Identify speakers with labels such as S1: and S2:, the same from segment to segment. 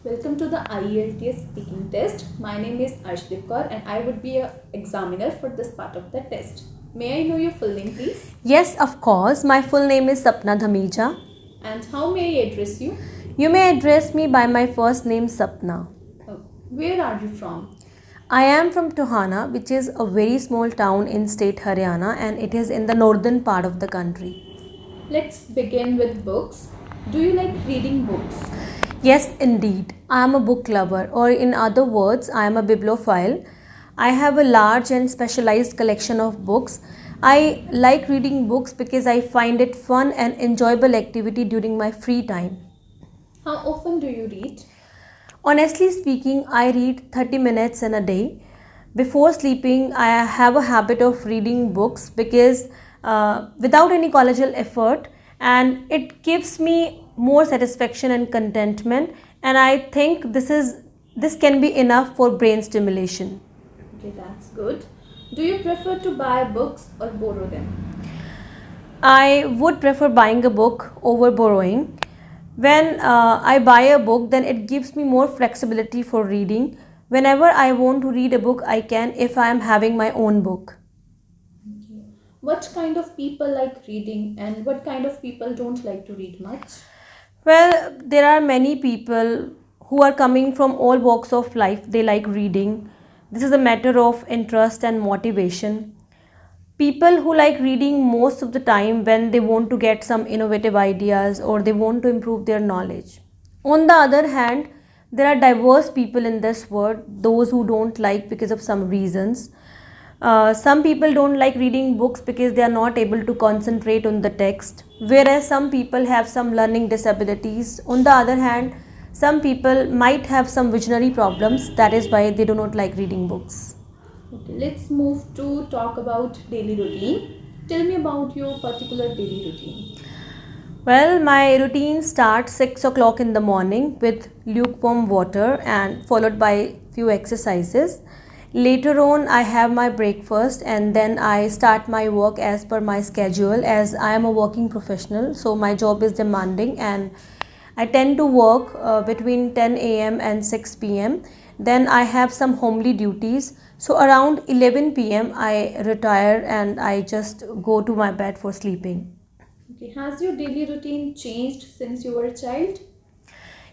S1: Welcome to the IELTS speaking test. My name is Arshdeep Kaur and I would be an examiner for this part of the test. May I know your full name, please?
S2: Yes, of course. My full name is Sapna Dhameja.
S1: And how may I address you?
S2: You may address me by my first name Sapna.
S1: Where are you from?
S2: I am from Tohana, which is a very small town in state Haryana, and it is in the northern part of the country.
S1: Let's begin with books. Do you like reading books?
S2: Yes, indeed. I am a book lover, or in other words, I am a bibliophile. I have a large and specialized collection of books. I like reading books because I find it fun and enjoyable activity during my free time.
S1: How often do you read?
S2: Honestly speaking, I read 30 minutes in a day. Before sleeping, I have a habit of reading books because without any collegial effort, and it gives me more satisfaction and contentment, and I think this can be enough for brain stimulation.
S1: Okay, that's good. Do you prefer to buy books or borrow them?
S2: I would prefer buying a book over borrowing. When I buy a book, then it gives me more flexibility for reading. Whenever I want to read a book, I can if I am having my own book.
S1: Okay. What kind of people like reading and what kind of people don't like to read much?
S2: Well, there are many people who are coming from all walks of life. They like reading. This is a matter of interest and motivation. People who like reading most of the time when they want to get some innovative ideas or they want to improve their knowledge. On the other hand, there are diverse people in this world, those who don't like because of some reasons. Some people don't like reading books because they are not able to concentrate on the text, whereas some people have some learning disabilities. On the other hand, some people might have some visionary problems, that is why they do not like reading books.
S1: Okay, let's move to talk about daily routine. Tell me about your particular daily routine.
S2: Well, my routine starts 6 o'clock in the morning with lukewarm water and followed by few exercises. Later on, I have my breakfast and then I start my work as per my schedule, as I am a working professional. So my job is demanding and I tend to work between 10 a.m. and 6 p.m. Then I have some homely duties. So around 11 p.m. I retire and I just go to my bed for sleeping.
S1: Okay, has your daily routine changed since you were a child?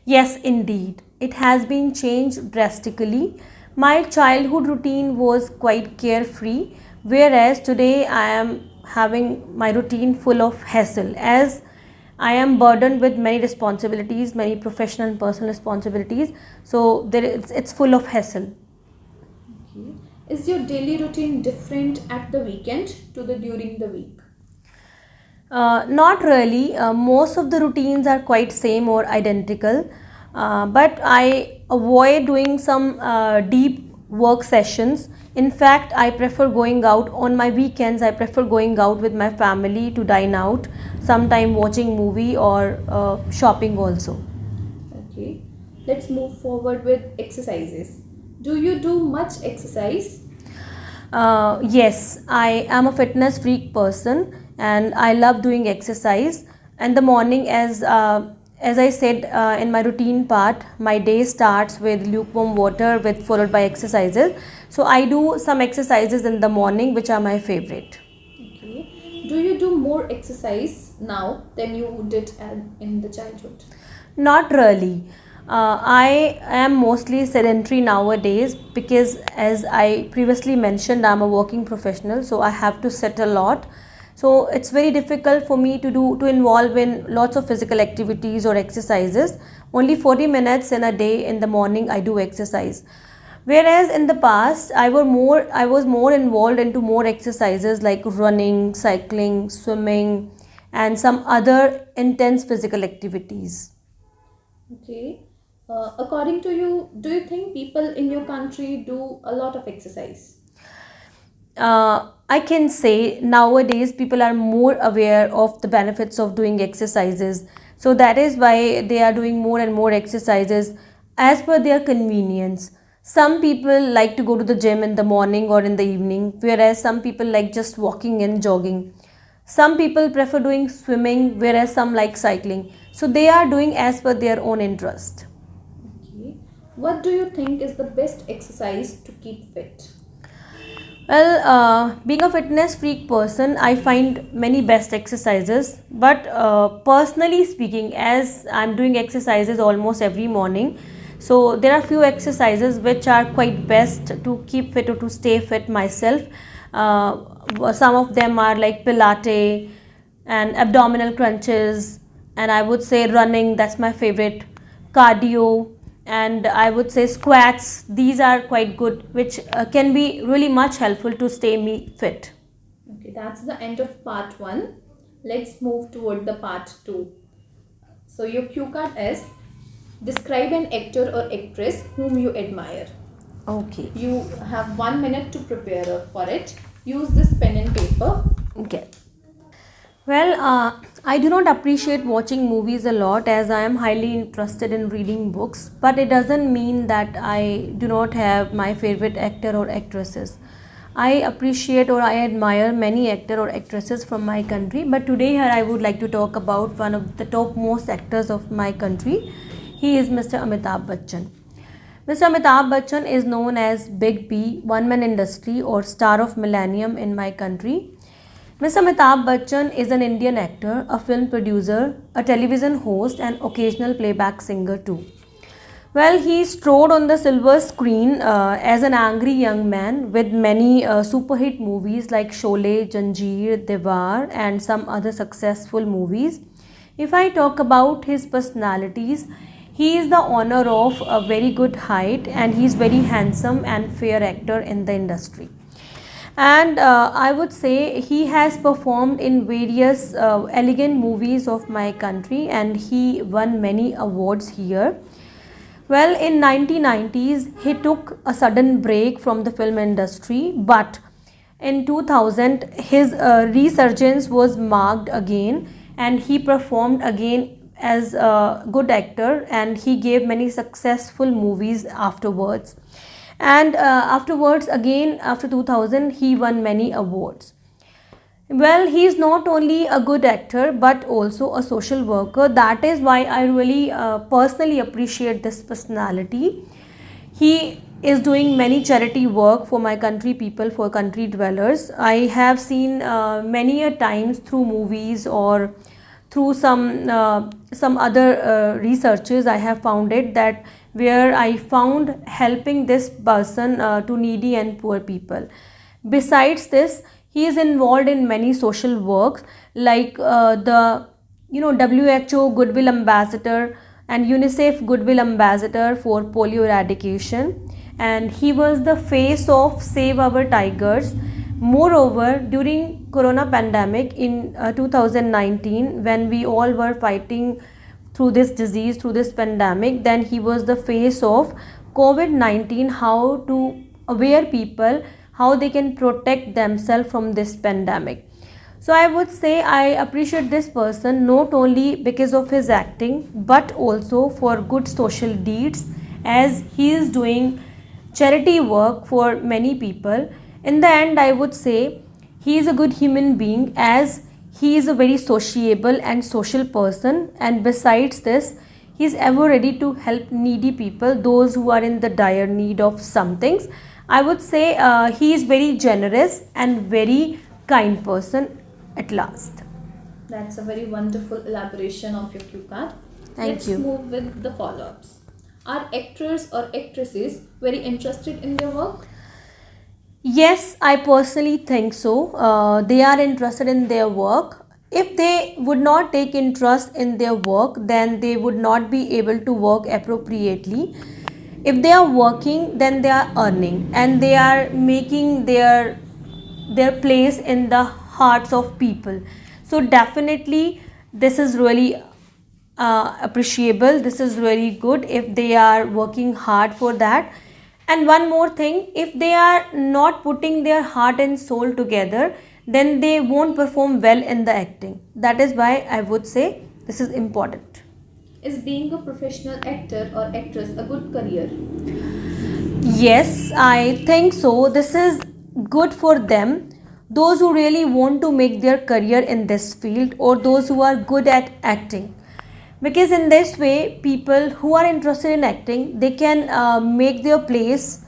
S2: Yes, indeed. It has been changed drastically. My childhood routine was quite carefree, whereas today I am having my routine full of hassle, as I am burdened with many responsibilities, many professional and personal responsibilities. So it's full of hassle.
S1: Okay. Is your daily routine different at the weekend to the during the week?
S2: Not really. Most of the routines are quite same or identical, but I avoid doing some deep work sessions. In fact, I prefer going out on my weekends. I prefer going out with my family to dine out, sometime watching movie or shopping also.
S1: Okay. Let's move forward with exercises. Do you do much exercise?
S2: Yes, I am a fitness freak person and I love doing exercise. And the morning, as I said in my routine part, my day starts with lukewarm water with followed by exercises. So I do some exercises in the morning, which are my favorite.
S1: Okay. Do you do more exercise now than you did in the childhood?
S2: Not really. I am mostly sedentary nowadays because, as I previously mentioned, I'm a working professional, so I have to sit a lot. So it's very difficult for me to involve in lots of physical activities or exercises. Only 40 minutes in a day in the morning I do exercise. Whereas in the past I was more involved into more exercises like running, cycling, swimming, and some other intense physical activities.
S1: Okay. According to you, do you think people in your country do a lot of exercise?
S2: I can say nowadays people are more aware of the benefits of doing exercises. So that is why they are doing more and more exercises as per their convenience. Some people like to go to the gym in the morning or in the evening, whereas some people like just walking and jogging. Some people prefer doing swimming, whereas some like cycling. So they are doing as per their own interest.
S1: Okay. What do you think is the best exercise to keep fit?
S2: Well, being a fitness freak person, I find many best exercises. But personally speaking, as I'm doing exercises almost every morning, so there are few exercises which are quite best to keep fit or to stay fit myself. Some of them are like Pilates and abdominal crunches, and I would say running. That's my favorite. Cardio, and I would say squats. These are quite good, which can be really much helpful to stay me fit.
S1: Okay, that's the end of part 1. Let's move toward the part 2. So your cue card is: describe an actor or actress whom you admire.
S2: Okay.
S1: You have 1 minute to prepare for it. Use this pen and paper.
S2: Okay. Well, I do not appreciate watching movies a lot as I am highly interested in reading books, but it doesn't mean that I do not have my favorite actor or actresses. I appreciate or I admire many actor or actresses from my country, but today here I would like to talk about one of the topmost actors of my country. He is Mr. Amitabh Bachchan. Mr. Amitabh Bachchan is known as Big B, one man industry or star of millennium in my country. Mr. Amitabh Bachchan is an Indian actor, a film producer, a television host, and occasional playback singer too. Well, he strode on the silver screen as an angry young man with many super hit movies like Sholay, Janjeer, Devar, and some other successful movies. If I talk about his personalities, he is the owner of a very good height and he is very handsome and fair actor in the industry. And I would say he has performed in various elegant movies of my country and he won many awards here. Well, in 1990s he took a sudden break from the film industry, but in 2000 his resurgence was marked again and he performed again as a good actor and he gave many successful movies afterwards. And afterwards again after 2000 he won many awards. Well, he is not only a good actor but also a social worker. That is why I really personally appreciate this personality. He is doing many charity work for my country people, for country dwellers. I have seen many a times through movies or through some other researches. I have found it that where I found helping this person to needy and poor people. Besides this, he is involved in many social works like the WHO Goodwill Ambassador and UNICEF Goodwill Ambassador for polio eradication, and he was the face of Save Our Tigers. Moreover, during corona pandemic in 2019 when we all were fighting through this disease, through this pandemic, then he was the face of COVID-19, how to aware people how they can protect themselves from this pandemic. So I would say I appreciate this person not only because of his acting but also for good social deeds as he is doing charity work for many people. In the end, I would say he is a good human being as he is a very sociable and social person, and besides this he is ever ready to help needy people, those who are in the dire need of some things. I would say he is very generous and very kind person at last.
S1: That's a very wonderful elaboration of your cue card.
S2: Thank you.
S1: Let's move with the follow-ups. Are actors or actresses very interested in their work?
S2: Yes, I personally think so. They are interested in their work. If they would not take interest in their work, then they would not be able to work appropriately. If they are working, then they are earning and they are making their place in the hearts of people. So definitely this is really appreciable. This is really good if they are working hard for that. And one more thing, if they are not putting their heart and soul together, then they won't perform well in the acting. That is why I would say this is important.
S1: Is being a professional actor or actress a good career?
S2: Yes, I think so. This is good for them. Those who really want to make their career in this field or those who are good at acting. because in this way people who are interested in acting, they can make their place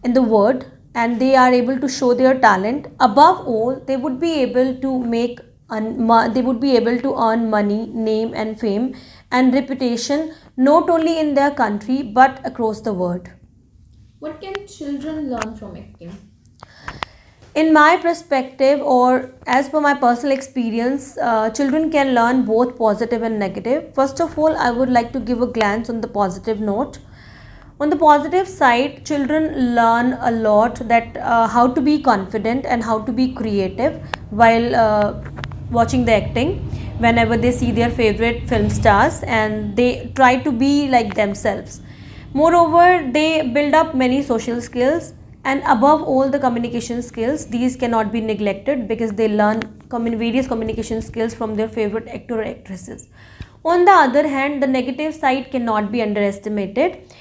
S2: in the world, and they are able to show their talent. Above all, they would be able to they would be able to earn money, name and fame and reputation, not only in their country but across the world.
S1: What can children learn from acting?
S2: In my perspective, or as per my personal experience, children can learn both positive and negative. First of all, I would like to give a glance on the positive note. On the positive side, children learn a lot, that how to be confident and how to be creative while watching the acting. Whenever they see their favorite film stars, and they try to be like themselves. Moreover, they build up many social skills, and above all the communication skills. These cannot be neglected because they learn various communication skills from their favorite actor or actresses. On the other hand, the negative side cannot be underestimated.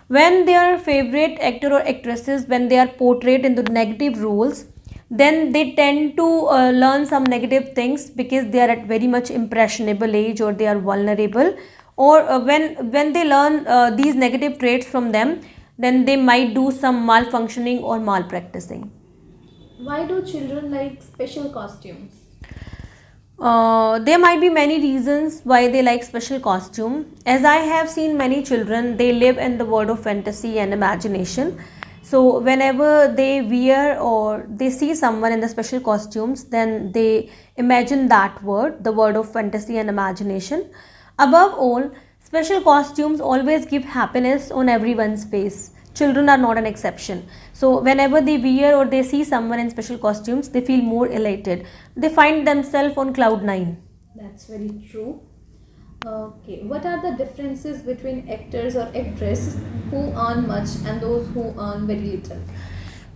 S2: When their favorite actor or actresses, when they are portrayed in the negative roles, then they tend to learn some negative things because they are at very much impressionable age, or they are vulnerable, or when they learn these negative traits from them, then they might do some malfunctioning or malpracticing.
S1: Why do children like special costumes?
S2: There might be many reasons why they like special costume. As I have seen many children, they live in the world of fantasy and imagination. So whenever they wear or they see someone in the special costumes, then they imagine that world, the world of fantasy and imagination. Above all, special costumes always give happiness on everyone's face. Children are not an exception. So whenever they wear or they see someone in special costumes, they feel more elated. They find themselves on cloud 9.
S1: That's very true. Okay, what are the differences between actors or actresses who earn much and those who earn very little?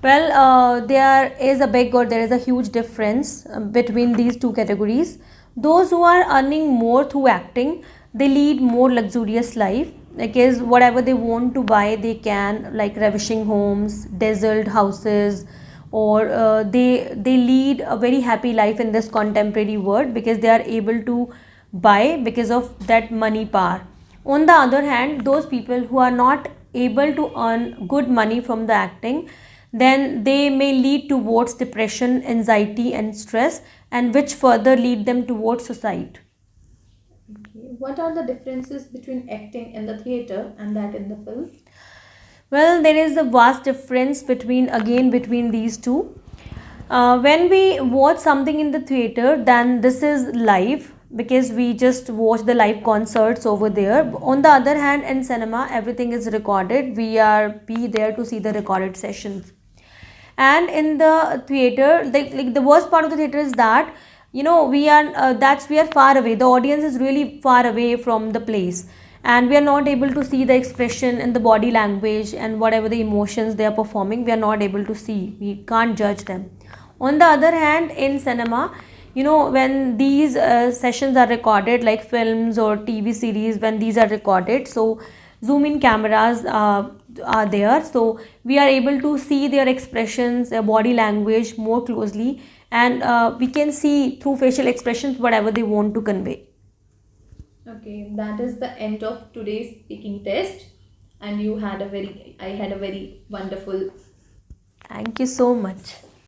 S2: Well, there is a big, or there is a huge difference between these two categories. Those who are earning more through acting, they lead more luxurious life, because whatever they want to buy, they can, like ravishing homes, desert houses, or they lead a very happy life in this contemporary world because they are able to buy because of that money power. On the other hand, those people who are not able to earn good money from the acting, then they may lead towards depression, anxiety and stress, and which further lead them towards suicide.
S1: Okay. What are the differences between acting in the theatre and that in the film?
S2: Well, there is a vast difference between these two. When we watch something in the theater, then this is live because we just watch the live concerts over there. On the other hand, in cinema, everything is recorded. We are be there to see the recorded sessions. And in the theater, like the worst part of the theater is that, we are far away. The audience is really far away from the place, and we are not able to see the expression and the body language and whatever the emotions they are performing. We are not able to see, we can't judge them. On the other hand, in cinema, when these sessions are recorded, like films or TV series, when these are recorded, so zoom in cameras are there, so we are able to see their expressions, their body language more closely, and we can see through facial expressions whatever they want to convey.
S1: Okay, that is the end of today's speaking test, and I had a very wonderful.
S2: Thank you so much.